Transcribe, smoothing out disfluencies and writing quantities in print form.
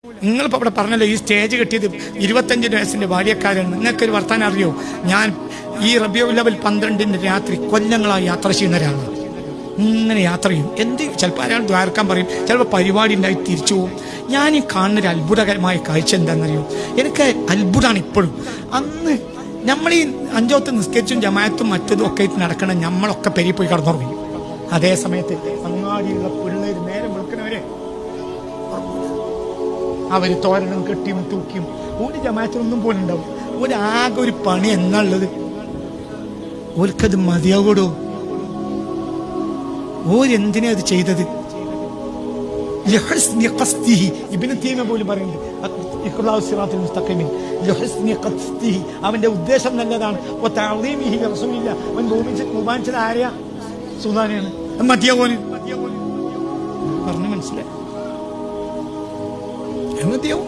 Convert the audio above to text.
നിങ്ങളിപ്പോൾ ഇവിടെ പറഞ്ഞല്ലോ ഈ സ്റ്റേജ് കെട്ടിയത് 25 വയസ്സിന്റെ ഭാര്യക്കാരാണ്. നിങ്ങൾക്കൊരു വർത്താനം അറിയോ? ഞാൻ ഈ റബീഉൽ അവ്വൽ 12 രാത്രി കൊല്ലങ്ങളായി യാത്ര ചെയ്യുന്ന ഒരാളാണ്. ഇങ്ങനെ യാത്ര ചെയ്യും. ചിലപ്പോൾ അയാൾ ദ്വാരക്കാൻ പറയും, ചിലപ്പോൾ പരിപാടി ഉണ്ടായി തിരിച്ചു പോകും. ഞാൻ ഈ കാണുന്നൊരു അത്ഭുതകരമായ കാഴ്ച എന്താണെന്നറിയോ? എനിക്ക് അത്ഭുതമാണ് ഇപ്പോഴും. അന്ന് നമ്മൾ ഈ 5 വക്ത് നിസ്കരിച്ചും ജമാഅത്തും മറ്റതും ഒക്കെ ആയിട്ട് നടക്കണം, നമ്മളൊക്കെ പെരി പോയി കടന്നുറങ്ങി. അതേ സമയത്ത് അങ്ങാടിയുള്ള പിള്ളേർ നേരം വിളിക്കുന്നവരെ അവര് തോരണം കെട്ടിയും തൂക്കിയും ഒരു ജമാഅത്തിനൊന്നും പോലെ ഉണ്ടാവും. ആകെ ഒരു പണി എന്നുള്ളത് ഓർക്കത് മതിയാകൂടോ? ഓരെന്തിനാ അത് ചെയ്തത്? ഇബ്നു തൈമിയ്യ പോലും പറയുന്നുണ്ട്, അവന്റെ ഉദ്ദേശം നല്ലതാണ്. അവൻ ബഹുമാനിച്ചത് ആരെയാ? സുൽത്താനെയാണ്. മതിയാകോന് പറഞ്ഞു മനസ്സിലായി. മതിയാവും.